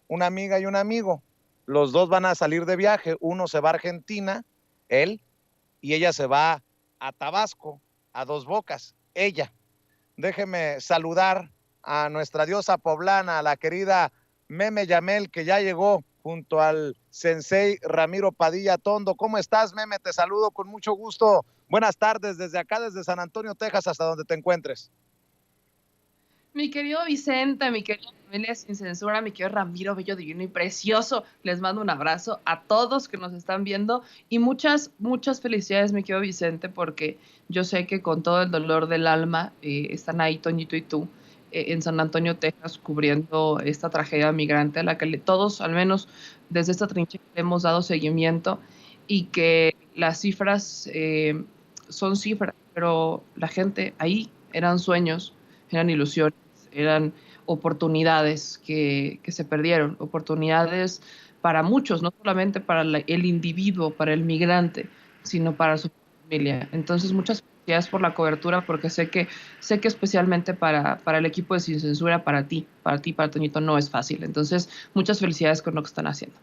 una amiga y un amigo. Los dos van a salir de viaje. Uno se va a Argentina, él, y ella se va a Tabasco, a Dos Bocas, ella. Déjeme saludar a nuestra diosa poblana, a la querida Meme Yamel, que ya llegó junto al sensei Ramiro Padilla Tondo. ¿Cómo estás, Meme? Te saludo con mucho gusto. Buenas tardes desde acá, desde San Antonio, Texas, hasta donde te encuentres. Mi querido Vicente, mi querida familia sin censura, mi querido Ramiro, bello, divino y precioso, les mando un abrazo a todos que nos están viendo y muchas felicidades, mi querido Vicente, porque yo sé que con todo el dolor del alma están ahí Toñito y tú en San Antonio, Texas, cubriendo esta tragedia migrante a la que todos, al menos desde esta trinchera, le hemos dado seguimiento y que las cifras son cifras, pero la gente ahí eran sueños, eran ilusiones, eran oportunidades que se perdieron, oportunidades para muchos, no solamente para el individuo, para el migrante, sino para su familia. Entonces, muchas felicidades por la cobertura, porque sé que especialmente para el equipo de Sin Censura, para Toñito, no es fácil. Entonces, muchas felicidades con lo que están haciendo.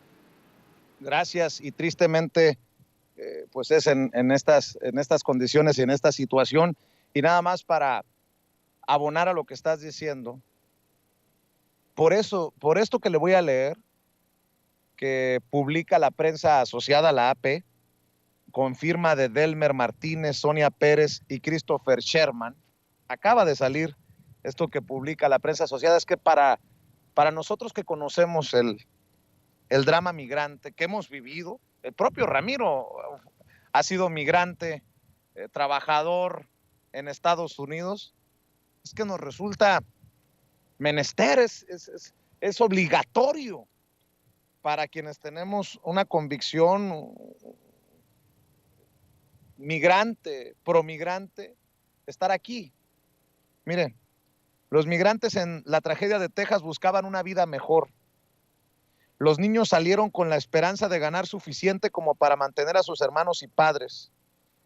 Gracias, y tristemente, pues es en estas condiciones y en esta situación. Y nada más para abonar a lo que estás diciendo, por esto que le voy a leer, que publica la prensa asociada a la AP, con firma de Delmer Martínez, Sonia Pérez y Christopher Sherman, acaba de salir esto que publica la prensa asociada. Es que para nosotros que conocemos el drama migrante que hemos vivido, el propio Ramiro ha sido migrante, trabajador en Estados Unidos, es que nos resulta menester, es obligatorio para quienes tenemos una convicción migrante, promigrante, estar aquí. Miren, los migrantes en la tragedia de Texas buscaban una vida mejor. Los niños salieron con la esperanza de ganar suficiente como para mantener a sus hermanos y padres.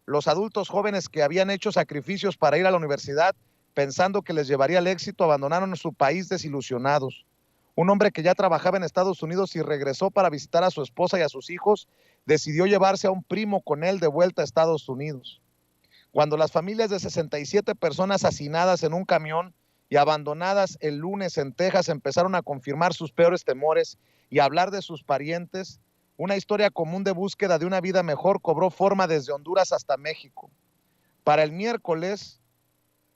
Los adultos jóvenes que habían hecho sacrificios para ir a la universidad pensando que les llevaría el éxito abandonaron su país desilusionados. Un hombre que ya trabajaba en Estados Unidos y regresó para visitar a su esposa y a sus hijos, decidió llevarse a un primo con él de vuelta a Estados Unidos. Cuando las familias de 67 personas hacinadas en un camión y abandonadas el lunes en Texas empezaron a confirmar sus peores temores y a hablar de sus parientes, una historia común de búsqueda de una vida mejor cobró forma desde Honduras hasta México. Para el miércoles,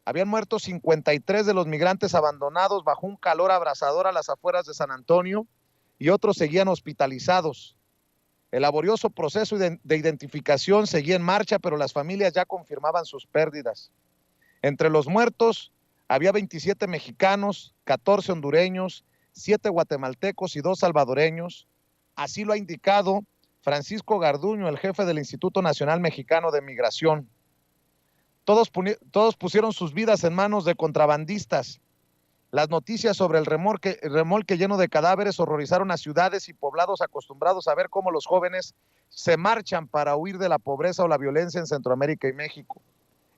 habían muerto 53 de los migrantes abandonados bajo un calor abrasador a las afueras de San Antonio y otros seguían hospitalizados. El laborioso proceso de identificación seguía en marcha, pero las familias ya confirmaban sus pérdidas. Entre los muertos había 27 mexicanos, 14 hondureños, 7 guatemaltecos y 2 salvadoreños. Así lo ha indicado Francisco Garduño, el jefe del Instituto Nacional Mexicano de Migración. Todos pusieron sus vidas en manos de contrabandistas. Las noticias sobre el remolque lleno de cadáveres horrorizaron a ciudades y poblados acostumbrados a ver cómo los jóvenes se marchan para huir de la pobreza o la violencia en Centroamérica y México.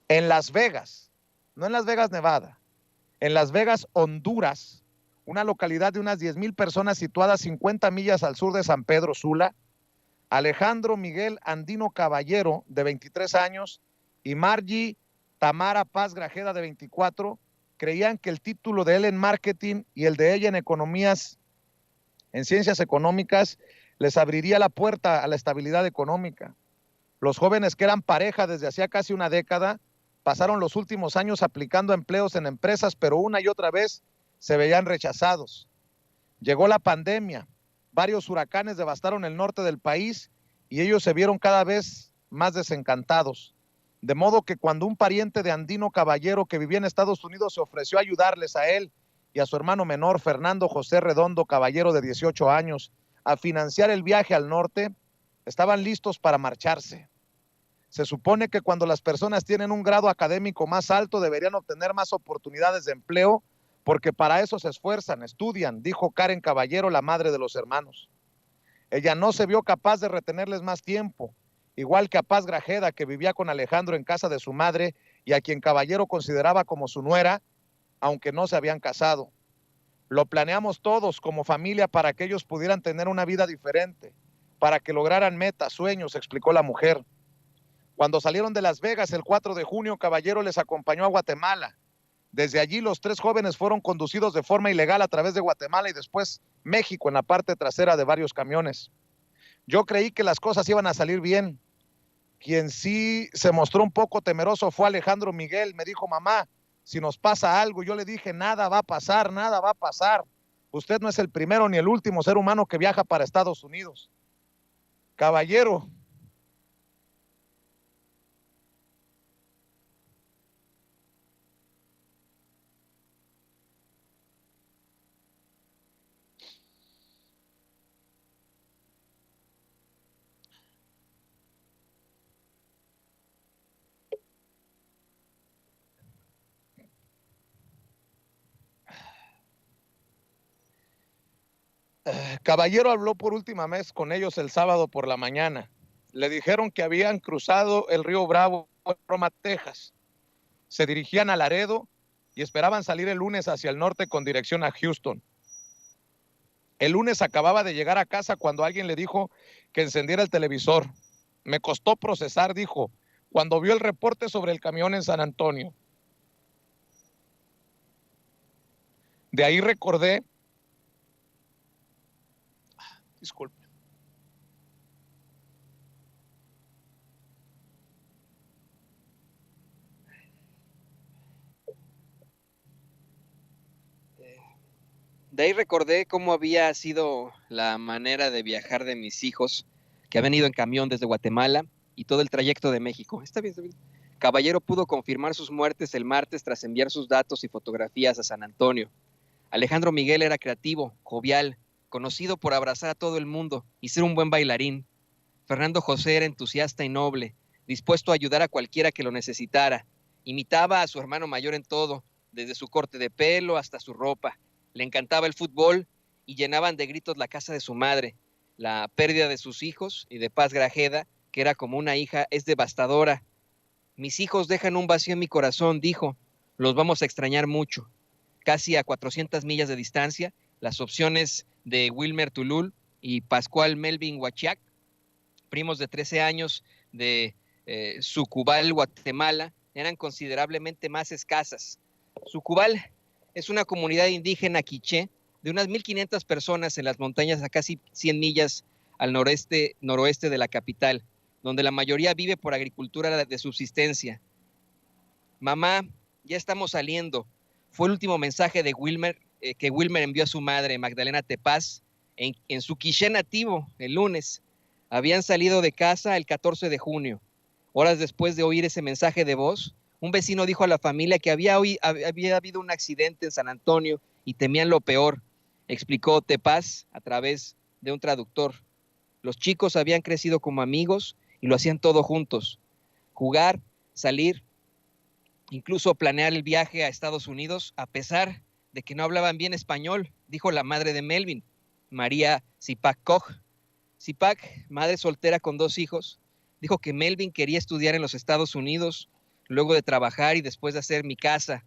En Las Vegas, no en Las Vegas, Nevada, en Las Vegas, Honduras, una localidad de unas 10,000 personas situada 50 millas al sur de San Pedro Sula, Alejandro Miguel Andino Caballero, de 23 años, y Margie Tamara Paz Grajeda, de 24, creían que el título de él en marketing y el de ella en economías, en ciencias económicas, les abriría la puerta a la estabilidad económica. Los jóvenes que eran pareja desde hacía casi una década pasaron los últimos años aplicando empleos en empresas, pero una y otra vez se veían rechazados. Llegó la pandemia, varios huracanes devastaron el norte del país y ellos se vieron cada vez más desencantados. De modo que cuando un pariente de Andino Caballero que vivía en Estados Unidos se ofreció a ayudarles a él y a su hermano menor, Fernando José Redondo Caballero, de 18 años, a financiar el viaje al norte, estaban listos para marcharse. Se supone que cuando las personas tienen un grado académico más alto deberían obtener más oportunidades de empleo porque para eso se esfuerzan, estudian, dijo Karen Caballero, la madre de los hermanos. Ella no se vio capaz de retenerles más tiempo, igual que a Paz Grajeda, que vivía con Alejandro en casa de su madre y a quien Caballero consideraba como su nuera, aunque no se habían casado. Lo planeamos todos como familia para que ellos pudieran tener una vida diferente, para que lograran metas, sueños, explicó la mujer. Cuando salieron de Las Vegas el 4 de junio, Caballero les acompañó a Guatemala. Desde allí los 3 jóvenes fueron conducidos de forma ilegal a través de Guatemala y después México en la parte trasera de varios camiones. Yo creí que las cosas iban a salir bien. Quien sí se mostró un poco temeroso fue Alejandro Miguel. Me dijo, mamá, si nos pasa algo. Yo le dije, nada va a pasar, nada va a pasar. Usted no es el primero ni el último ser humano que viaja para Estados Unidos. Caballero, Caballero habló por última vez con ellos el sábado por la mañana. Le dijeron que habían cruzado el río Bravo en Roma, Texas. Se dirigían a Laredo y esperaban salir el lunes hacia el norte con dirección a Houston. El lunes acababa de llegar a casa cuando alguien le dijo que encendiera el televisor. Me costó procesar, dijo, cuando vio el reporte sobre el camión en San Antonio. De ahí recordé, disculpe, de ahí recordé cómo había sido la manera de viajar de mis hijos, que habían ido en camión desde Guatemala y todo el trayecto de México. Está bien, está bien. Caballero pudo confirmar sus muertes el martes tras enviar sus datos y fotografías a San Antonio. Alejandro Miguel era creativo, jovial, conocido por abrazar a todo el mundo y ser un buen bailarín. Fernando José era entusiasta y noble, dispuesto a ayudar a cualquiera que lo necesitara. Imitaba a su hermano mayor en todo, desde su corte de pelo hasta su ropa. Le encantaba el fútbol y llenaban de gritos la casa de su madre. La pérdida de sus hijos y de Paz Grajeda, que era como una hija, es devastadora. Mis hijos dejan un vacío en mi corazón, dijo. Los vamos a extrañar mucho. Casi a 400 millas de distancia, las opciones de Wilmer Tulul y Pascual Melvin Huachiac, primos de 13 años de Sucubal, Guatemala, eran considerablemente más escasas. Sucubal es una comunidad indígena quiché de unas 1,500 personas en las montañas a casi 100 millas al noroeste de la capital, donde la mayoría vive por agricultura de subsistencia. Mamá, ya estamos saliendo. Fue el último mensaje de Wilmer que Wilmer envió a su madre, Magdalena Tepaz, en su quiché nativo el lunes. Habían salido de casa el 14 de junio. Horas después de oír ese mensaje de voz, un vecino dijo a la familia que había habido un accidente en San Antonio y temían lo peor, explicó Tepaz a través de un traductor. Los chicos habían crecido como amigos y lo hacían todo juntos. Jugar, salir, incluso planear el viaje a Estados Unidos, a pesar de que no hablaban bien español, dijo la madre de Melvin, María Zipac Koch. Zipac, madre soltera con 2 hijos, dijo que Melvin quería estudiar en los Estados Unidos, luego de trabajar y después de hacer mi casa.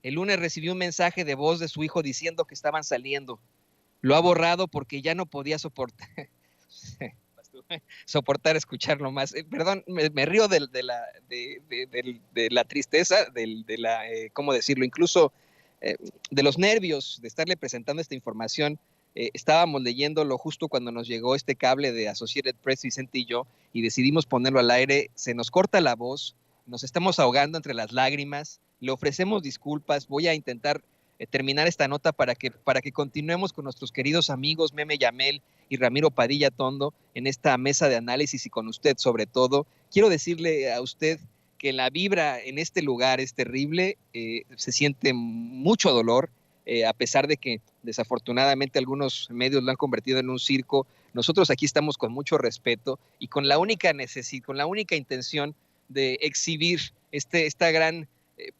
El lunes recibió un mensaje de voz de su hijo diciendo que estaban saliendo. Lo ha borrado porque ya no podía soportar escucharlo más. Perdón, me río de la tristeza, ¿cómo decirlo? Incluso de los nervios de estarle presentando esta información. Estábamos leyéndolo justo cuando nos llegó este cable de Associated Press, Vicente y yo, y decidimos ponerlo al aire. Se nos corta la voz, nos estamos ahogando entre las lágrimas, le ofrecemos disculpas. Voy a intentar terminar esta nota para que continuemos con nuestros queridos amigos Meme Yamel y Ramiro Padilla Tondo en esta mesa de análisis y con usted sobre todo. Quiero decirle a usted que la vibra en este lugar es terrible, se siente mucho dolor, a pesar de que desafortunadamente algunos medios lo han convertido en un circo. Nosotros aquí estamos con mucho respeto y con la única intención de exhibir esta gran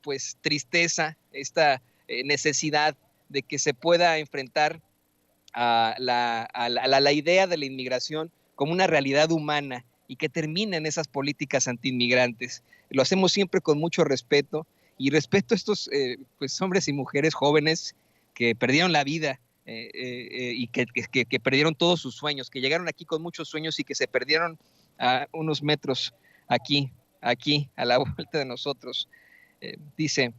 pues tristeza, esta necesidad de que se pueda enfrentar a la idea de la inmigración como una realidad humana y que terminen esas políticas antiinmigrantes. Lo hacemos siempre con mucho respeto y respeto a estos pues hombres y mujeres jóvenes que perdieron la vida y que perdieron todos sus sueños, que llegaron aquí con muchos sueños y que se perdieron a unos metros aquí, a la vuelta de nosotros. Dice,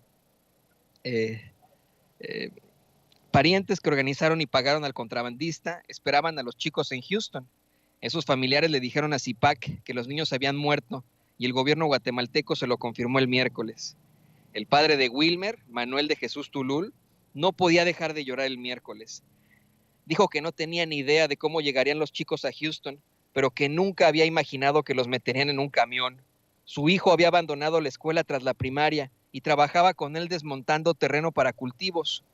parientes que organizaron y pagaron al contrabandista esperaban a los chicos en Houston. Esos familiares le dijeron a Zipac que los niños habían muerto y el gobierno guatemalteco se lo confirmó el miércoles. El padre de Wilmer, Manuel de Jesús Tulul, no podía dejar de llorar el miércoles. Dijo que no tenía ni idea de cómo llegarían los chicos a Houston, pero que nunca había imaginado que los meterían en un camión. Su hijo había abandonado la escuela tras la primaria y trabajaba con él desmontando terreno para cultivos.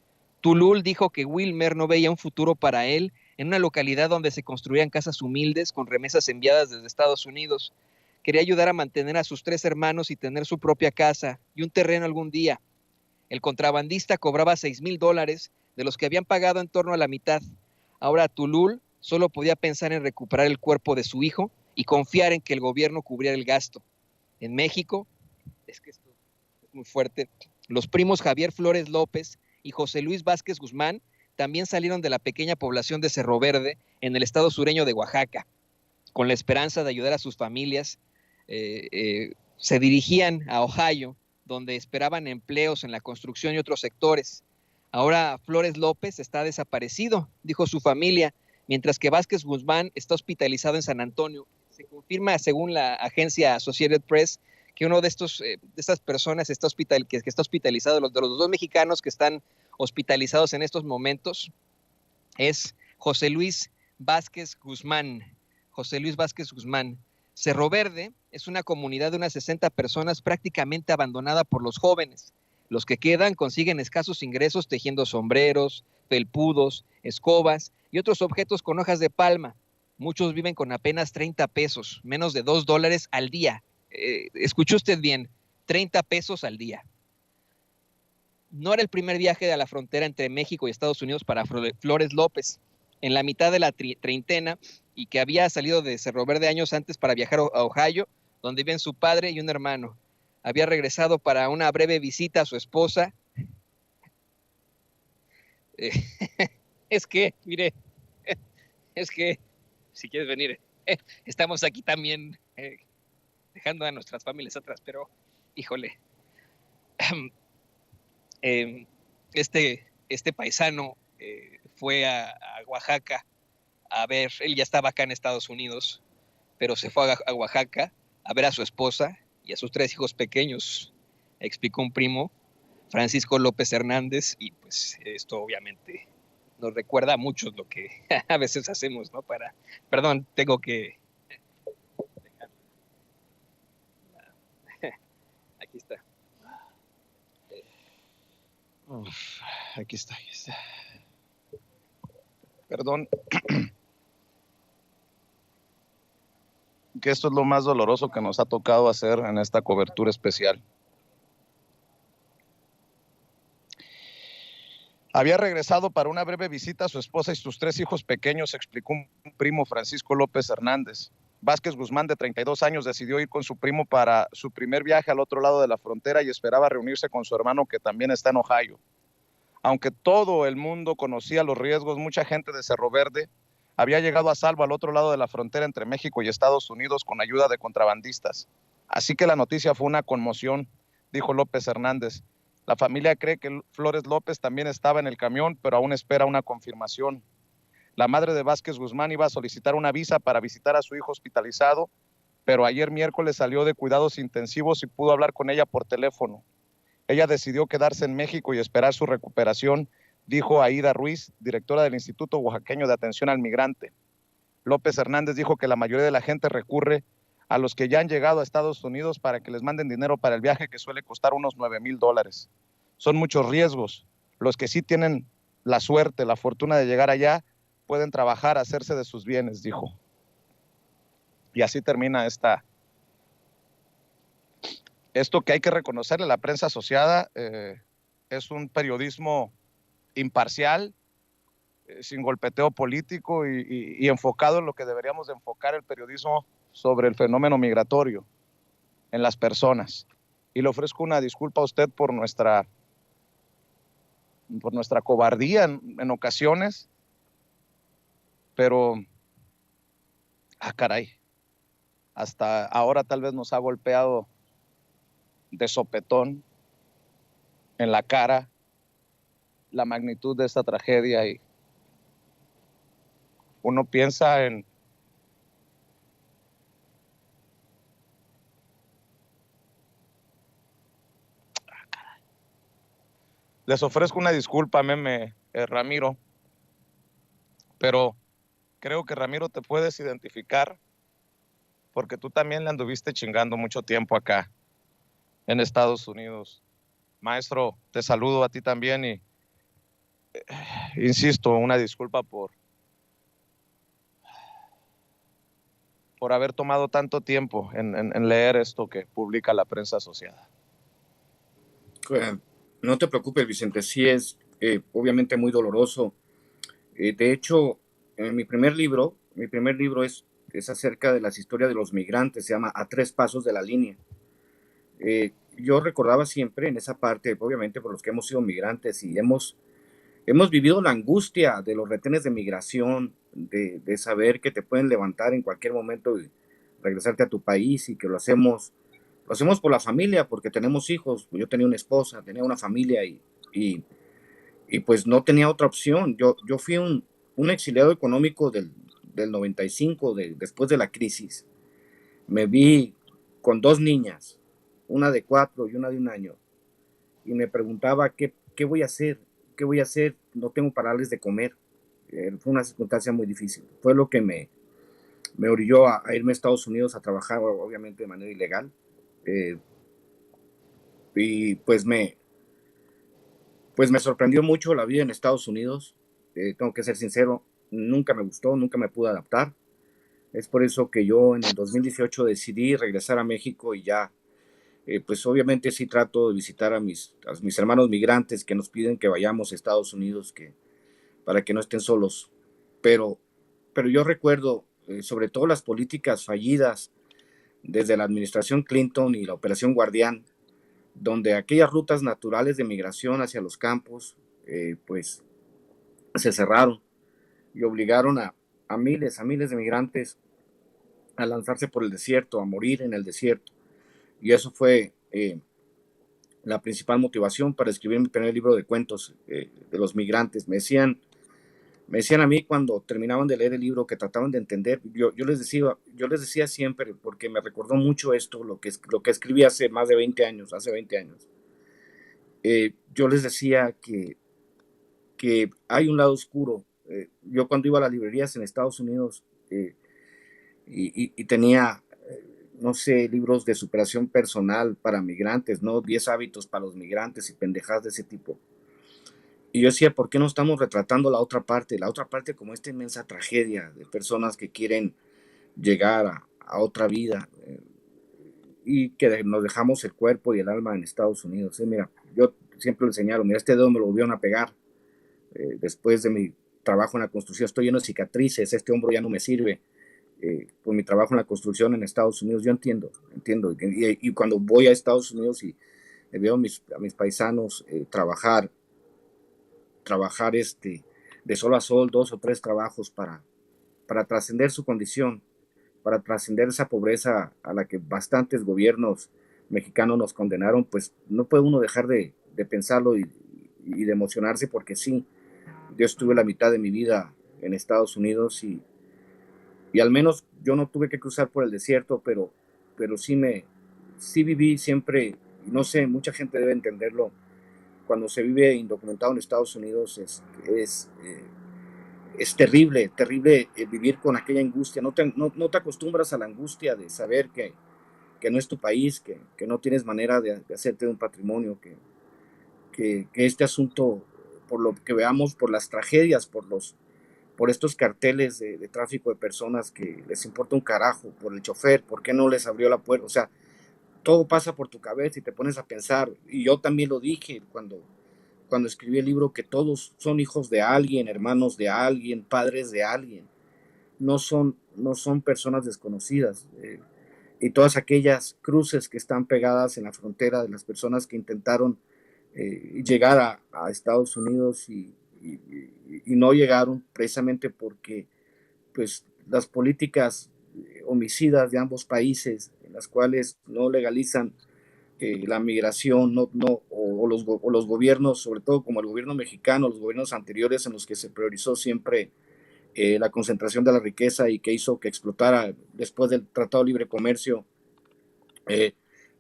Tulul dijo que Wilmer no veía un futuro para él en una localidad donde se construían casas humildes con remesas enviadas desde Estados Unidos. Quería ayudar a mantener a sus 3 hermanos y tener su propia casa y un terreno algún día. El contrabandista cobraba $6,000, de los que habían pagado en torno a la mitad. Ahora Tulul solo podía pensar en recuperar el cuerpo de su hijo y confiar en que el gobierno cubriera el gasto. En México, es que esto es muy fuerte, los primos Javier Flores López y José Luis Vázquez Guzmán también salieron de la pequeña población de Cerro Verde en el estado sureño de Oaxaca. Con la esperanza de ayudar a sus familias, se dirigían a Ohio, donde esperaban empleos en la construcción y otros sectores. Ahora Flores López está desaparecido, dijo su familia, mientras que Vázquez Guzmán está hospitalizado en San Antonio. Se confirma, según la agencia Associated Press, que uno de estas personas que está hospitalizado, de los 2 mexicanos que están hospitalizados en estos momentos, es José Luis Vázquez Guzmán. José Luis Vázquez Guzmán. Cerro Verde es una comunidad de unas 60 personas prácticamente abandonada por los jóvenes. Los que quedan consiguen escasos ingresos tejiendo sombreros, felpudos, escobas y otros objetos con hojas de palma. Muchos viven con apenas 30 pesos, menos de $2 al día. Escuchó usted bien, 30 pesos al día. No era el primer viaje a la frontera entre México y Estados Unidos para Flores López. En la mitad de la treintena, y que había salido de Cerro Verde años antes para viajar a Ohio, donde viven su padre y un hermano. Había regresado para una breve visita a su esposa. Es que, mire, es que, si quieres venir, estamos aquí también dejando a nuestras familias atrás, pero, híjole, este paisano fue a Oaxaca a ver, él ya estaba acá en Estados Unidos, pero se fue a Oaxaca a ver a su esposa y a sus 3 hijos pequeños, explicó un primo, Francisco López Hernández, y pues esto obviamente nos recuerda a muchos lo que a veces hacemos, ¿no? Perdón, tengo que aquí está. Uf, aquí está. Perdón. Que esto es lo más doloroso que nos ha tocado hacer en esta cobertura especial. Había regresado para una breve visita a su esposa y sus 3 hijos pequeños, explicó un primo, Francisco López Hernández. Vázquez Guzmán, de 32 años, decidió ir con su primo para su primer viaje al otro lado de la frontera y esperaba reunirse con su hermano, que también está en Ohio. Aunque todo el mundo conocía los riesgos, mucha gente de Cerro Verde había llegado a salvo al otro lado de la frontera entre México y Estados Unidos con ayuda de contrabandistas. Así que la noticia fue una conmoción, dijo López Hernández. La familia cree que Flores López también estaba en el camión, pero aún espera una confirmación. La madre de Vázquez Guzmán iba a solicitar una visa para visitar a su hijo hospitalizado, pero ayer miércoles salió de cuidados intensivos y pudo hablar con ella por teléfono. Ella decidió quedarse en México y esperar su recuperación, dijo Aida Ruiz, directora del Instituto Oaxaqueño de Atención al Migrante. López Hernández dijo que la mayoría de la gente recurre a los que ya han llegado a Estados Unidos para que les manden dinero para el viaje, que suele costar unos $9,000. Son muchos riesgos. Los que sí tienen la suerte, la fortuna de llegar allá, pueden trabajar, hacerse de sus bienes, dijo. Y así termina esto que hay que reconocerle. La prensa asociada es un periodismo imparcial, sin golpeteo político y enfocado en lo que deberíamos de enfocar el periodismo sobre el fenómeno migratorio en las personas. Y le ofrezco una disculpa a usted por nuestra por nuestra cobardía en ocasiones, pero, caray, hasta ahora tal vez nos ha golpeado de sopetón en la cara la magnitud de esta tragedia, y uno piensa en les ofrezco una disculpa, meme, Ramiro, pero creo que Ramiro te puedes identificar porque tú también le anduviste chingando mucho tiempo acá en Estados Unidos. Maestro, te saludo a ti también y insisto, una disculpa por haber tomado tanto tiempo en leer esto que publica la prensa asociada. No te preocupes, Vicente, sí es obviamente muy doloroso. De hecho, mi primer libro es acerca de las historias de los migrantes, se llama A Tres Pasos de la Línea. Yo recordaba siempre en esa parte, obviamente por los que hemos sido migrantes y hemos vivido la angustia de los retenes de migración, de saber que te pueden levantar en cualquier momento y regresarte a tu país, y que lo hacemos por la familia, porque tenemos hijos. Yo tenía una esposa, tenía una familia y pues no tenía otra opción. Yo fui un exiliado económico del 95, después de la crisis. Me vi con dos niñas, una de 4 y una de 1 año, y me preguntaba qué voy a hacer, qué voy a hacer, no tengo para darles de comer. Fue una circunstancia muy difícil. Fue lo que me orilló a irme a Estados Unidos a trabajar, obviamente de manera ilegal. Y pues me sorprendió mucho la vida en Estados Unidos. Tengo que ser sincero, nunca me gustó, nunca me pude adaptar. Es por eso que yo en el 2018 decidí regresar a México, y ya, pues obviamente sí trato de visitar a mis hermanos migrantes que nos piden que vayamos a Estados Unidos, para que no estén solos. Pero yo recuerdo sobre todo las políticas fallidas desde la administración Clinton y la Operación Guardián, donde aquellas rutas naturales de migración hacia los campos pues se cerraron y obligaron a miles de migrantes a lanzarse por el desierto, a morir en el desierto. Y eso fue la principal motivación para escribir mi primer libro de cuentos de los migrantes. Me decían a mí cuando terminaban de leer el libro, que trataban de entender. Yo les decía siempre, porque me recordó mucho esto, lo que escribí hace más de 20 años, yo les decía que hay un lado oscuro. Yo cuando iba a las librerías en Estados Unidos y tenía, no sé, libros de superación personal para migrantes, ¿no? 10 hábitos para los migrantes y pendejadas de ese tipo. Y yo decía, ¿por qué no estamos retratando la otra parte como esta inmensa tragedia de personas que quieren llegar a otra vida y que nos dejamos el cuerpo y el alma en Estados Unidos? Mira, yo siempre le señalo, mira, este dedo me lo volvieron a pegar después de mi trabajo en la construcción. Estoy lleno de cicatrices, este hombro ya no me sirve por mi trabajo en la construcción en Estados Unidos. Yo entiendo. Y cuando voy a Estados Unidos y veo a mis paisanos trabajar de sol a sol, 2 o 3 trabajos para trascender su condición, para trascender esa pobreza a la que bastantes gobiernos mexicanos nos condenaron, pues no puede uno dejar de pensarlo y de emocionarse, porque sí, yo estuve la mitad de mi vida en Estados Unidos y al menos yo no tuve que cruzar por el desierto, pero sí viví siempre, no sé, mucha gente debe entenderlo. Cuando se vive indocumentado en Estados Unidos es terrible vivir con aquella angustia. No te acostumbras a la angustia de saber que no es tu país, que no tienes manera de hacerte de un patrimonio, que este asunto, por lo que veamos, por las tragedias, por estos carteles de tráfico de personas que les importa un carajo, por el chofer, ¿por qué no les abrió la puerta? O sea, todo pasa por tu cabeza y te pones a pensar. Y yo también lo dije cuando escribí el libro, que todos son hijos de alguien, hermanos de alguien, padres de alguien. No son personas desconocidas. Y todas aquellas cruces que están pegadas en la frontera de las personas que intentaron llegar a Estados Unidos y no llegaron precisamente porque pues las políticas homicidas de ambos países, en las cuales no legalizan la migración, o los gobiernos, sobre todo como el gobierno mexicano, los gobiernos anteriores en los que se priorizó siempre la concentración de la riqueza y que hizo que explotara después del Tratado de Libre Comercio,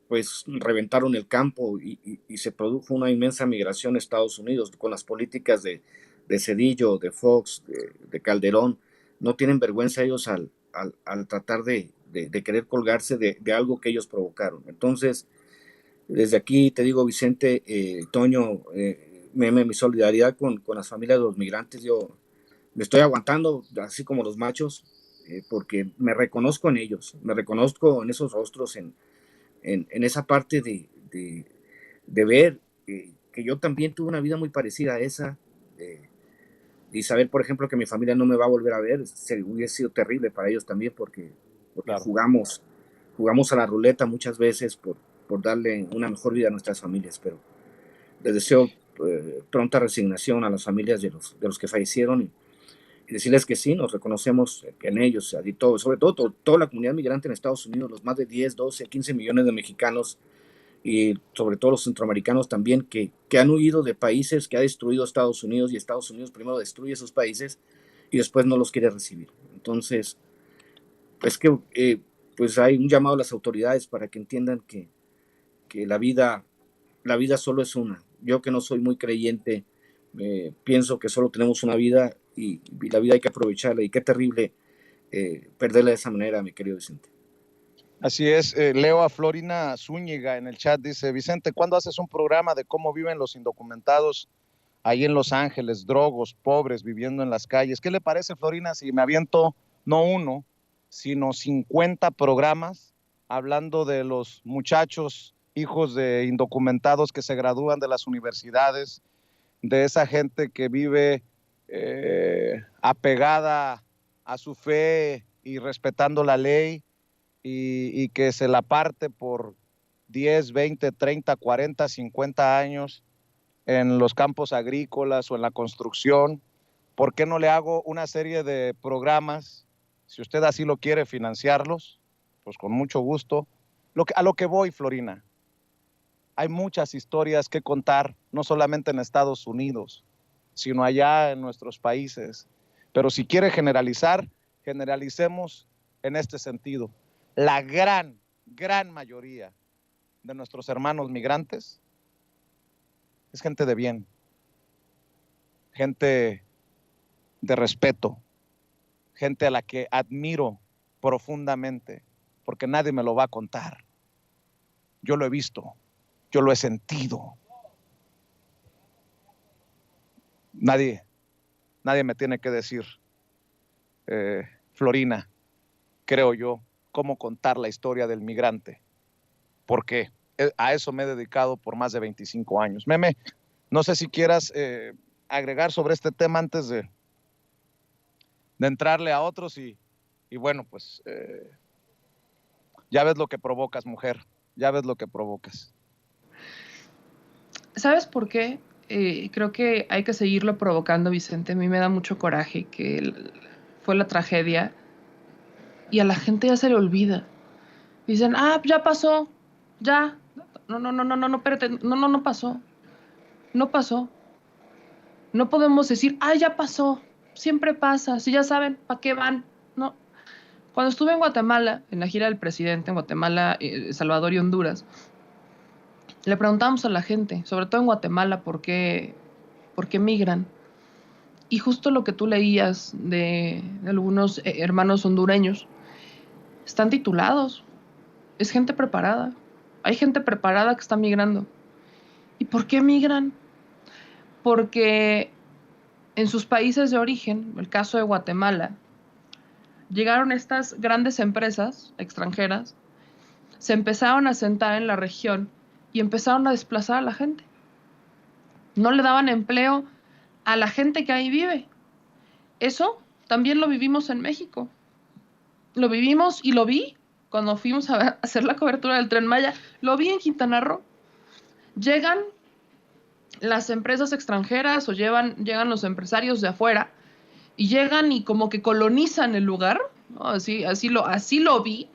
pues reventaron el campo y se produjo una inmensa migración a Estados Unidos con las políticas de Zedillo, de Fox, de Calderón. No tienen vergüenza ellos al tratar de querer colgarse de algo que ellos provocaron. Entonces, desde aquí te digo, Vicente, Toño, Meme, mi solidaridad con las familias de los migrantes. Yo me estoy aguantando, así como los machos, porque me reconozco en ellos, me reconozco en esos rostros, en esa parte de ver que yo también tuve una vida muy parecida a esa, y saber, por ejemplo, que mi familia no me va a volver a ver, hubiese sido terrible para ellos también, porque Claro. jugamos a la ruleta muchas veces por darle una mejor vida a nuestras familias, pero les deseo pronta resignación a las familias de los que fallecieron y decirles que sí, nos reconocemos en ellos, y todo, sobre todo toda la comunidad migrante en Estados Unidos, los más de 10, 12, 15 millones de mexicanos y sobre todo los centroamericanos también que han huido de países que ha destruido Estados Unidos, y Estados Unidos primero destruye esos países y después no los quiere recibir. Entonces, pues que pues hay un llamado a las autoridades para que entiendan que la vida solo es una. Yo, que no soy muy creyente, pienso que solo tenemos una vida y la vida hay que aprovecharla, y qué terrible perderla de esa manera, mi querido Vicente. Así es, leo a Florina Zúñiga en el chat, dice: Vicente, ¿cuándo haces un programa de cómo viven los indocumentados ahí en Los Ángeles, drogos, pobres, viviendo en las calles? ¿Qué le parece, Florina, si me aviento no uno, sino 50 programas hablando de los muchachos, hijos de indocumentados que se gradúan de las universidades, de esa gente que vive apegada a su fe y respetando la ley, y que se la parte por 10, 20, 30, 40, 50 años en los campos agrícolas o en la construcción? ¿Por qué no le hago una serie de programas? Si usted así lo quiere, financiarlos, pues con mucho gusto. A lo que voy, Florina, hay muchas historias que contar, no solamente en Estados Unidos, sino allá en nuestros países. Pero si quiere generalizar, generalicemos en este sentido. La gran mayoría de nuestros hermanos migrantes es gente de bien, gente de respeto, gente a la que admiro profundamente, porque nadie me lo va a contar. Yo lo he visto, yo lo he sentido. Nadie me tiene que decir, Florina, creo yo, cómo contar la historia del migrante, porque a eso me he dedicado por más de 25 años. Meme, no sé si quieras agregar sobre este tema antes de entrarle a otros, y bueno, pues ya ves lo que provocas, mujer, ya ves lo que provocas. ¿Sabes por qué? Creo que hay que seguirlo provocando, Vicente. A mí me da mucho coraje que fue la tragedia y a la gente ya se le olvida. Dicen, ya pasó, ya. No, espérate, no pasó. No pasó. No podemos decir, ya pasó. Siempre pasa. Si ya saben, ¿para qué van? No. Cuando estuve en Guatemala, en la gira del presidente, en Guatemala, Salvador y Honduras, le preguntamos a la gente, sobre todo en Guatemala, ¿por qué migran? Y justo lo que tú leías de algunos hermanos hondureños, están titulados. Es gente preparada. Hay gente preparada que está migrando. ¿Y por qué migran? Porque en sus países de origen, el caso de Guatemala, llegaron estas grandes empresas extranjeras, se empezaron a sentar en la región y empezaron a desplazar a la gente. No le daban empleo a la gente que ahí vive. Eso también lo vivimos en México. Lo vivimos y lo vi cuando fuimos a hacer la cobertura del Tren Maya. Lo vi en Quintana Roo. Llegan las empresas extranjeras o llegan los empresarios de afuera y llegan y como que colonizan el lugar, ¿no? Así lo vi,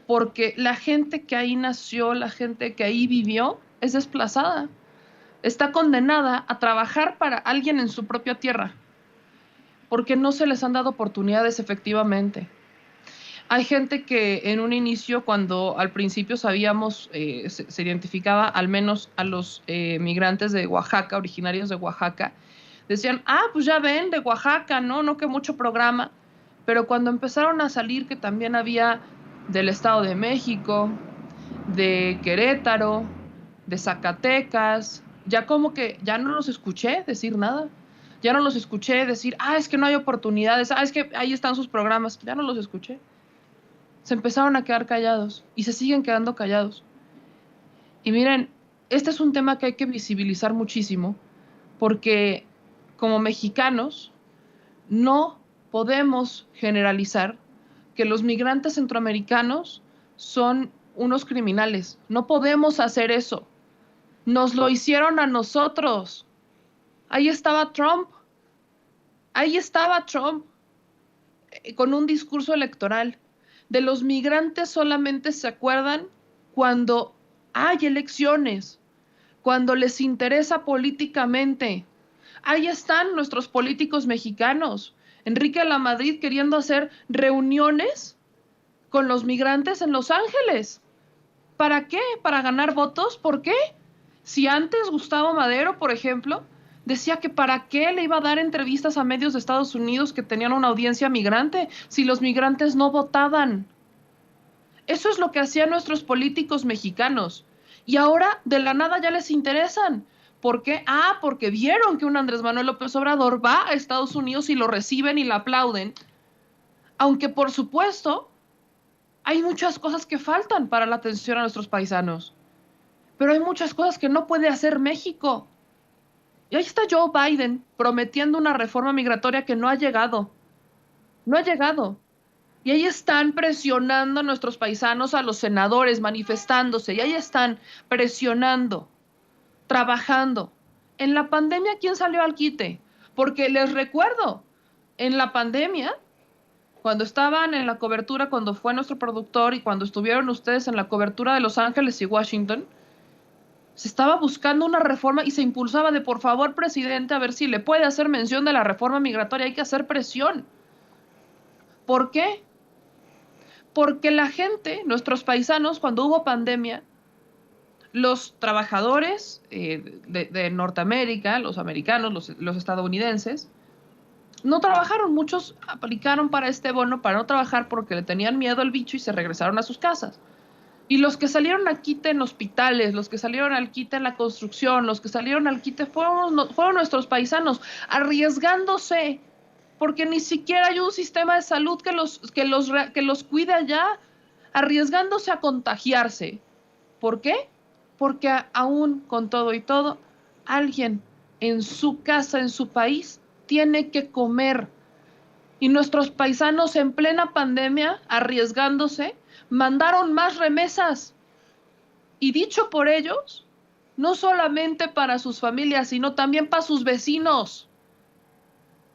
porque la gente que ahí nació, la gente que ahí vivió, es desplazada. Está condenada a trabajar para alguien en su propia tierra, porque no se les han dado oportunidades efectivamente. Hay gente que en un inicio, cuando al principio sabíamos, se identificaba al menos a los migrantes de Oaxaca, originarios de Oaxaca, decían, pues ya ven, de Oaxaca, no que mucho programa. Pero cuando empezaron a salir que también había del Estado de México, de Querétaro, de Zacatecas, ya como que ya no los escuché decir nada. Ya no los escuché decir, es que no hay oportunidades, es que ahí están sus programas. Ya no los escuché. Se empezaron a quedar callados y se siguen quedando callados. Y miren, este es un tema que hay que visibilizar muchísimo porque como mexicanos no podemos generalizar que los migrantes centroamericanos son unos criminales. No podemos hacer eso. Nos lo hicieron a nosotros. Ahí estaba Trump. Ahí estaba Trump con un discurso electoral. De los migrantes solamente se acuerdan cuando hay elecciones, cuando les interesa políticamente. Ahí están nuestros políticos mexicanos. Enrique Lamadrid queriendo hacer reuniones con los migrantes en Los Ángeles. ¿Para qué? ¿Para ganar votos? ¿Por qué? Si antes Gustavo Madero, por ejemplo, decía que para qué le iba a dar entrevistas a medios de Estados Unidos que tenían una audiencia migrante si los migrantes no votaban. Eso es lo que hacían nuestros políticos mexicanos. Y ahora de la nada ya les interesan. ¿Por qué? Porque vieron que un Andrés Manuel López Obrador va a Estados Unidos y lo reciben y lo aplauden. Aunque por supuesto hay muchas cosas que faltan para la atención a nuestros paisanos. Pero hay muchas cosas que no puede hacer México. Y ahí está Joe Biden prometiendo una reforma migratoria que no ha llegado. No ha llegado. Y ahí están presionando a nuestros paisanos, a los senadores, manifestándose. Y ahí están presionando, trabajando. En la pandemia, ¿quién salió al quite? Porque les recuerdo, en la pandemia, cuando estaban en la cobertura, cuando fue nuestro productor y cuando estuvieron ustedes en la cobertura de Los Ángeles y Washington, se estaba buscando una reforma y se impulsaba de, por favor, presidente, a ver si le puede hacer mención de la reforma migratoria. Hay que hacer presión. ¿Por qué? Porque la gente, nuestros paisanos, cuando hubo pandemia, los trabajadores de Norteamérica, los americanos, los estadounidenses, no trabajaron. Muchos aplicaron para este bono para no trabajar porque le tenían miedo al bicho y se regresaron a sus casas. Y los que salieron al quite en hospitales, los que salieron al quite en la construcción, los que salieron al quite fueron nuestros paisanos, arriesgándose, porque ni siquiera hay un sistema de salud que los cuide allá, arriesgándose a contagiarse. ¿Por qué? Porque aún con todo y todo, alguien en su casa, en su país, tiene que comer. Y nuestros paisanos en plena pandemia, arriesgándose, mandaron más remesas. Y dicho por ellos, no solamente para sus familias, sino también para sus vecinos,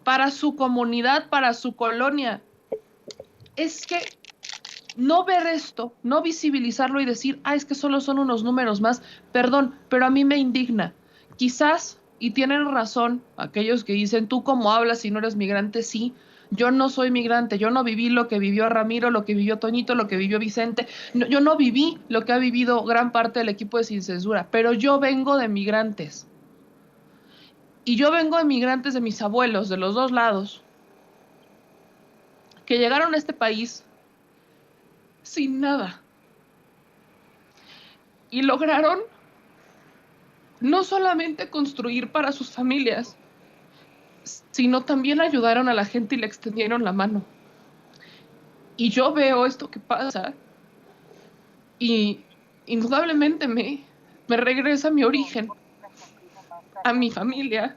para su comunidad, para su colonia. Es que no ver esto, no visibilizarlo y decir, es que solo son unos números más, perdón, pero a mí me indigna. Quizás, y tienen razón aquellos que dicen, tú cómo hablas si no eres migrante, sí. Yo no soy migrante, yo no viví lo que vivió Ramiro, lo que vivió Toñito, lo que vivió Vicente. No, yo no viví lo que ha vivido gran parte del equipo de Sin Censura, pero yo vengo de migrantes. Y yo vengo de migrantes de mis abuelos, de los dos lados, que llegaron a este país sin nada. Y lograron no solamente construir para sus familias, sino también ayudaron a la gente y le extendieron la mano. Y yo veo esto que pasa y indudablemente me regresa a mi origen, a mi familia.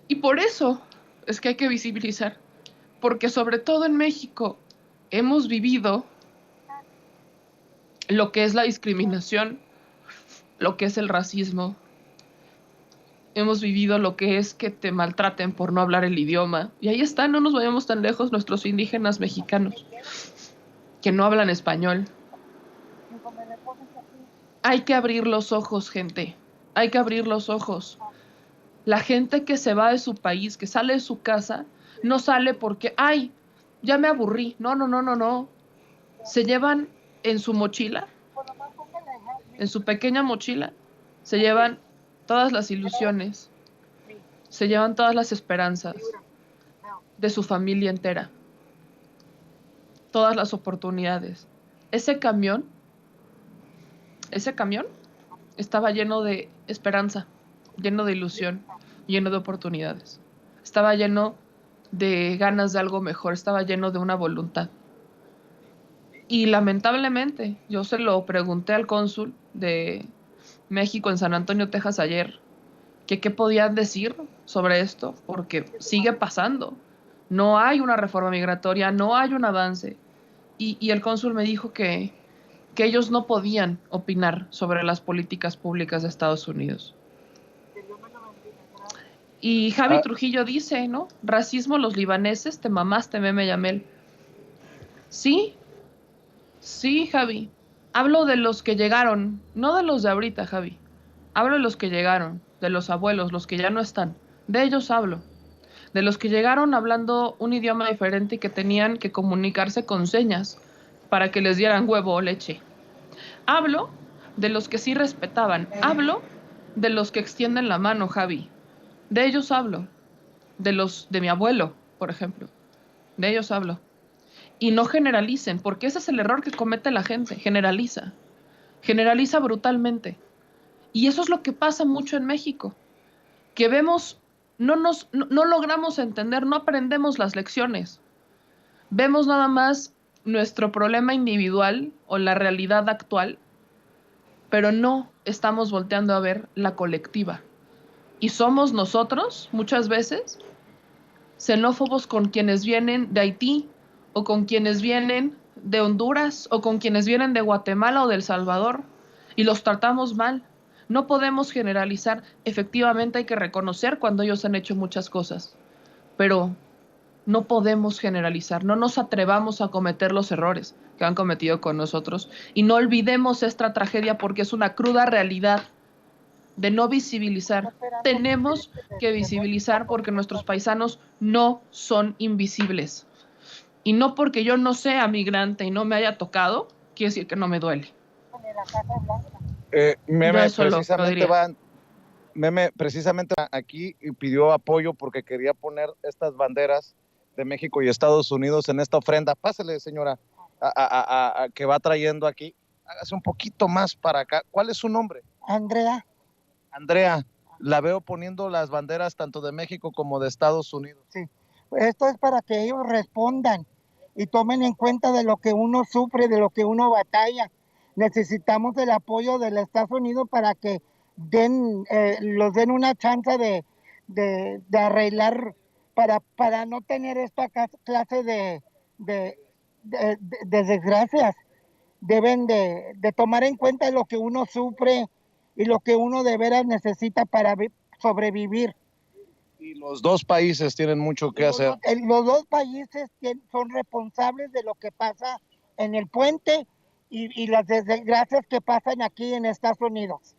Y por eso es que hay que visibilizar, porque sobre todo en México hemos vivido lo que es la discriminación lo que es el racismo. Hemos vivido lo que es que te maltraten por no hablar el idioma. Y ahí están, no nos vayamos tan lejos, nuestros indígenas mexicanos que no hablan español. Hay que abrir los ojos, gente. Hay que abrir los ojos. La gente que se va de su país, que sale de su casa, no sale porque, ay, ya me aburrí. No, no, no, no, no. Se llevan en su mochila, en su pequeña mochila, se llevan todas las ilusiones, se llevan todas las esperanzas de su familia entera, todas las oportunidades. Ese camión estaba lleno de esperanza, lleno de ilusión, lleno de oportunidades. Estaba lleno de ganas de algo mejor, estaba lleno de una voluntad. Y lamentablemente, yo se lo pregunté al cónsul de México en San Antonio, Texas ayer, que qué podían decir sobre esto, porque sigue pasando. No hay una reforma migratoria, no hay un avance. Y el cónsul me dijo que ellos no podían opinar sobre las políticas públicas de Estados Unidos. Y Javi Trujillo dice, ¿no? Racismo, los libaneses, te mamaste, Meme Yamel. Sí, sí, Javi. Hablo de los que llegaron, no de los de ahorita, Javi. Hablo de los que llegaron, de los abuelos, los que ya no están. De ellos hablo. De los que llegaron hablando un idioma diferente y que tenían que comunicarse con señas para que les dieran huevo o leche. Hablo de los que sí respetaban. Hablo de los que extienden la mano, Javi. De ellos hablo. De mi abuelo, por ejemplo. De ellos hablo. Y no generalicen, porque ese es el error que comete la gente. Generaliza. Generaliza brutalmente. Y eso es lo que pasa mucho en México. Que vemos, no logramos entender, no aprendemos las lecciones. Vemos nada más nuestro problema individual o la realidad actual, pero no estamos volteando a ver la colectiva. Y somos nosotros, muchas veces, xenófobos con quienes vienen de Haití, o con quienes vienen de Honduras, o con quienes vienen de Guatemala o de El Salvador, y los tratamos mal. No podemos generalizar. Efectivamente hay que reconocer cuando ellos han hecho muchas cosas, pero no podemos generalizar. No nos atrevamos a cometer los errores que han cometido con nosotros, y no olvidemos esta tragedia porque es una cruda realidad de no visibilizar. Tenemos que visibilizar porque nuestros paisanos no son invisibles. Y no porque yo no sea migrante y no me haya tocado, quiere decir que no me duele. Meme, precisamente aquí pidió apoyo porque quería poner estas banderas de México y Estados Unidos en esta ofrenda. Pásale, señora, que va trayendo aquí. Hágase un poquito más para acá. ¿Cuál es su nombre? Andrea. Andrea, la veo poniendo las banderas tanto de México como de Estados Unidos. Sí, esto es para que ellos respondan y tomen en cuenta de lo que uno sufre, de lo que uno batalla. Necesitamos el apoyo de los Estados Unidos para que los den una chance de arreglar, para no tener esta clase de desgracias. Deben de tomar en cuenta lo que uno sufre y lo que uno de veras necesita para sobrevivir. Y los dos países tienen mucho que hacer. Los dos países son responsables de lo que pasa en el puente y las desgracias que pasan aquí en Estados Unidos.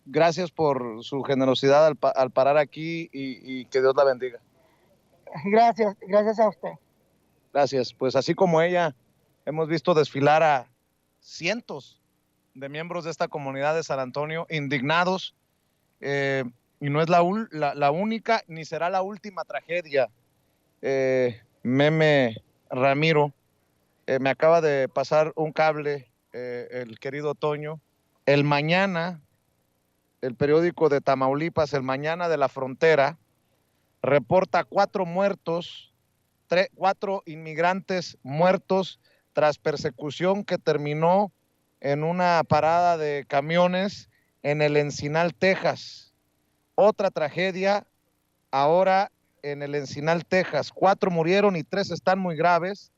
Gracias por su generosidad al parar aquí y que Dios la bendiga. Gracias a usted. Gracias. Pues así como ella, hemos visto desfilar a cientos de miembros de esta comunidad de San Antonio indignados, y no es la única ni será la última tragedia. Meme Ramiro, me acaba de pasar un cable, el querido Toño. El Mañana, el periódico de Tamaulipas, El Mañana de la Frontera, reporta 4 muertos, 4 inmigrantes muertos tras persecución que terminó en una parada de camiones en el Encinal, Texas. Otra tragedia ahora en el Encinal, Texas. 4 murieron y 3 están muy graves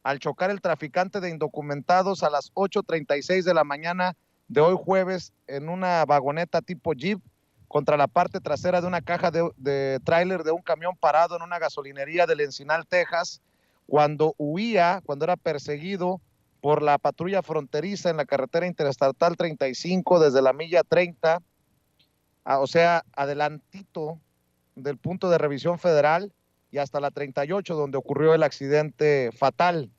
al chocar el traficante de indocumentados a las 8:36 de la mañana de hoy jueves en una vagoneta tipo Jeep contra la parte trasera de una caja de tráiler de un camión parado en una gasolinería del Encinal, Texas, cuando era perseguido por la patrulla fronteriza en la carretera interestatal 35 desde la milla 30, o sea, adelantito del punto de revisión federal y hasta la 38 donde ocurrió el accidente fatal.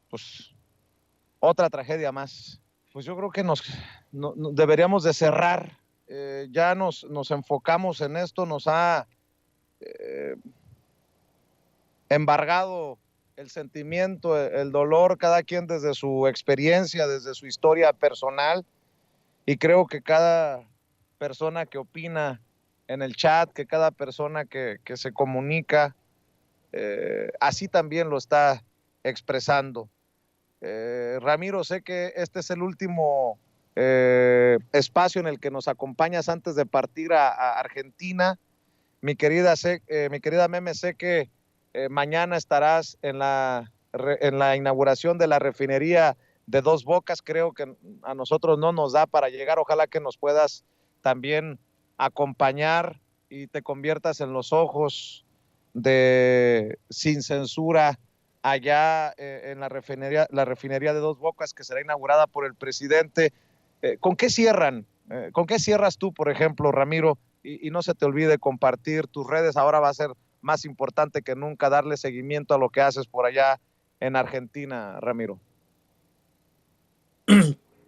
Pues otra tragedia más. Pues yo creo que deberíamos de cerrar. Ya nos enfocamos en esto, nos ha embargado el sentimiento, el dolor, cada quien desde su experiencia, desde su historia personal, y creo que cada persona que opina en el chat, que cada persona que se comunica, así también lo está expresando. Ramiro, sé que este es el último espacio en el que nos acompañas antes de partir a Argentina. Mi querida Meme, sé que mañana estarás en la inauguración de la refinería de Dos Bocas. Creo que a nosotros no nos da para llegar. Ojalá que nos puedas también acompañar y te conviertas en los ojos de Sin Censura allá en la refinería de Dos Bocas, que será inaugurada por el presidente. ¿Con qué cierran? ¿Con qué cierras tú, por ejemplo, Ramiro? Y no se te olvide compartir tus redes. Ahora va a ser más importante que nunca darle seguimiento a lo que haces por allá en Argentina, Ramiro.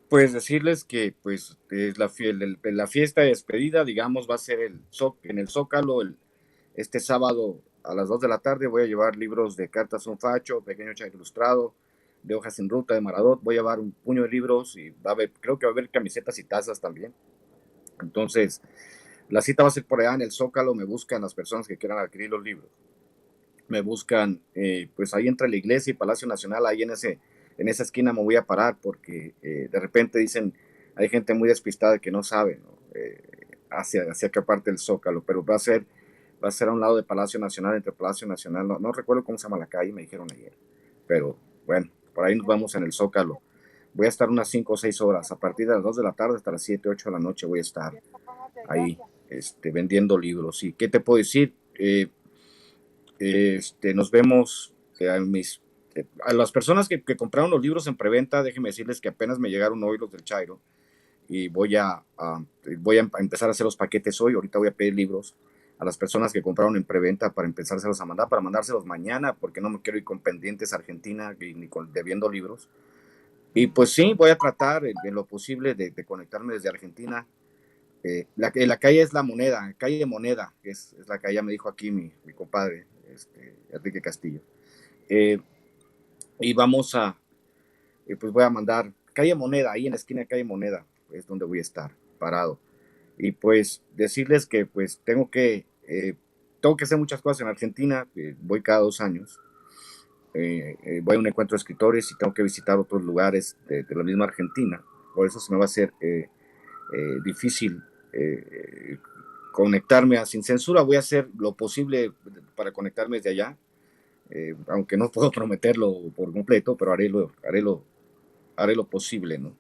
Pues decirles que pues es la fiesta de despedida, digamos, va a ser en el Zócalo este sábado a las 2 de la tarde. Voy a llevar libros de Cartas a un Facho, Pequeño Chat Ilustrado, de Hojas en Ruta, de Maradot. Voy a llevar un puño de libros y creo que va a haber camisetas y tazas también. Entonces, la cita va a ser por allá en el Zócalo. Me buscan las personas que quieran adquirir los libros. Me buscan, pues ahí entre la iglesia y Palacio Nacional, ahí en esa esquina me voy a parar porque de repente dicen, hay gente muy despistada que no sabe, ¿no? Hacia qué parte del Zócalo, pero va a ser a un lado de Palacio Nacional, entre Palacio Nacional, no recuerdo cómo se llama la calle, me dijeron ayer, pero bueno, por ahí nos vamos en el Zócalo. Voy a estar unas 5 o 6 horas, a partir de las 2 de la tarde hasta las 7, 8 de la noche voy a estar ahí vendiendo libros. ¿Y qué te puedo decir? Nos vemos a las personas que compraron los libros en preventa. Déjenme decirles que apenas me llegaron hoy los del Chairo y voy a empezar a hacer los paquetes hoy. Ahorita voy a pedir libros a las personas que compraron en preventa para empezárselos a mandar, para mandárselos mañana, porque no me quiero ir con pendientes a Argentina ni debiendo libros. Y pues sí, voy a tratar en lo posible de conectarme desde Argentina. La calle es La Moneda, calle Moneda, es la calle, me dijo aquí mi compadre, Enrique Castillo. Y vamos pues voy a mandar calle Moneda, ahí en la esquina de calle Moneda, es donde voy a estar parado. Y pues decirles que pues tengo que hacer muchas cosas en Argentina. Voy cada 2 años. Voy a un encuentro de escritores y tengo que visitar otros lugares de la misma Argentina. Por eso se me va a hacer difícil conectarme a Sin Censura. Voy a hacer lo posible para conectarme desde allá, aunque no puedo prometerlo por completo, pero haré lo posible, ¿no?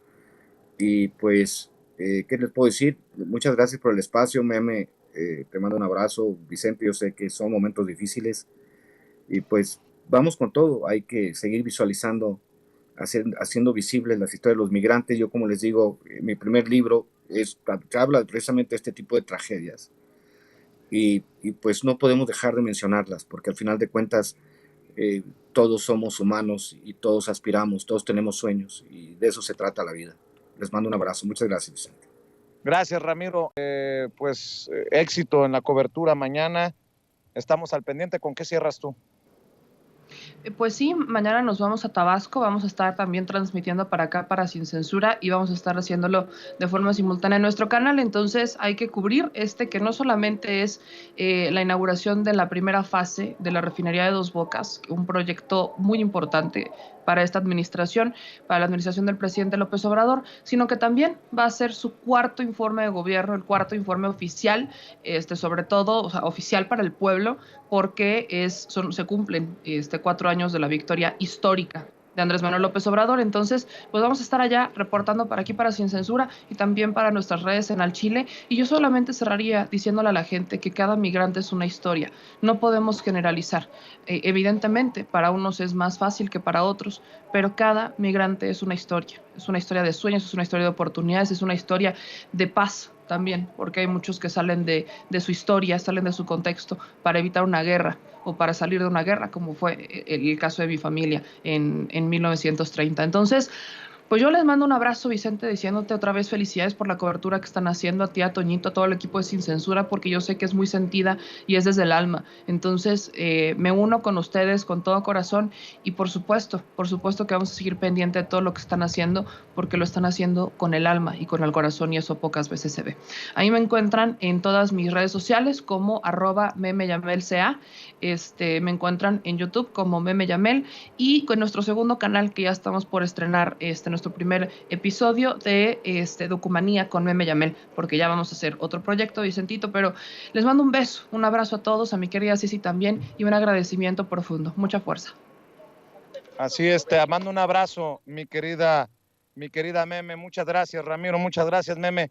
Y pues, ¿qué les puedo decir? Muchas gracias por el espacio, Meme. Te mando un abrazo, Vicente. Yo sé que son momentos difíciles y pues vamos con todo. Hay que seguir visualizando, haciendo visibles las historias de los migrantes. Yo, como les digo, mi primer libro habla precisamente de este tipo de tragedias y pues no podemos dejar de mencionarlas, porque al final de cuentas todos somos humanos y todos aspiramos, todos tenemos sueños y de eso se trata la vida. Les mando un abrazo. Muchas gracias, Vicente. Gracias, Ramiro. Éxito en la cobertura mañana. Estamos al pendiente. ¿Con qué cierras tú? Pues sí, mañana nos vamos a Tabasco, vamos a estar también transmitiendo para acá, para Sin Censura, y vamos a estar haciéndolo de forma simultánea en nuestro canal. Entonces hay que cubrir que no solamente es la inauguración de la primera fase de la refinería de Dos Bocas, un proyecto muy importante para esta administración, para la administración del presidente López Obrador, sino que también va a ser su cuarto informe de gobierno, el cuarto informe oficial, sobre todo, o sea, oficial para el pueblo, porque se cumplen 4 años de la victoria histórica de Andrés Manuel López Obrador. Entonces, pues vamos a estar allá reportando para aquí, para Sin Censura, y también para nuestras redes en Al Chile. Y yo solamente cerraría diciéndole a la gente que cada migrante es una historia. No podemos generalizar. Evidentemente, para unos es más fácil que para otros, pero cada migrante es una historia. Es una historia de sueños, es una historia de oportunidades, es una historia de paz también, porque hay muchos que salen de su historia, salen de su contexto para evitar una guerra o para salir de una guerra, como fue el caso de mi familia en 1930. Entonces, pues yo les mando un abrazo, Vicente, diciéndote otra vez felicidades por la cobertura que están haciendo, a ti, a Toñito, a todo el equipo de Sin Censura, porque yo sé que es muy sentida y es desde el alma. Entonces, me uno con ustedes con todo corazón y por supuesto que vamos a seguir pendiente de todo lo que están haciendo, porque lo están haciendo con el alma y con el corazón, y eso pocas veces se ve. Ahí me encuentran en todas mis redes sociales como @memeyamelca, me encuentran en YouTube como Meme Yamel, y con nuestro segundo canal que ya estamos por estrenar nuestro primer episodio de Documanía con Meme Yamel, porque ya vamos a hacer otro proyecto, Vicentito, pero les mando un beso, un abrazo a todos, a mi querida Ceci también, y un agradecimiento profundo. Mucha fuerza. Así es, te mando un abrazo, mi querida Meme. Muchas gracias, Ramiro. Muchas gracias, Meme.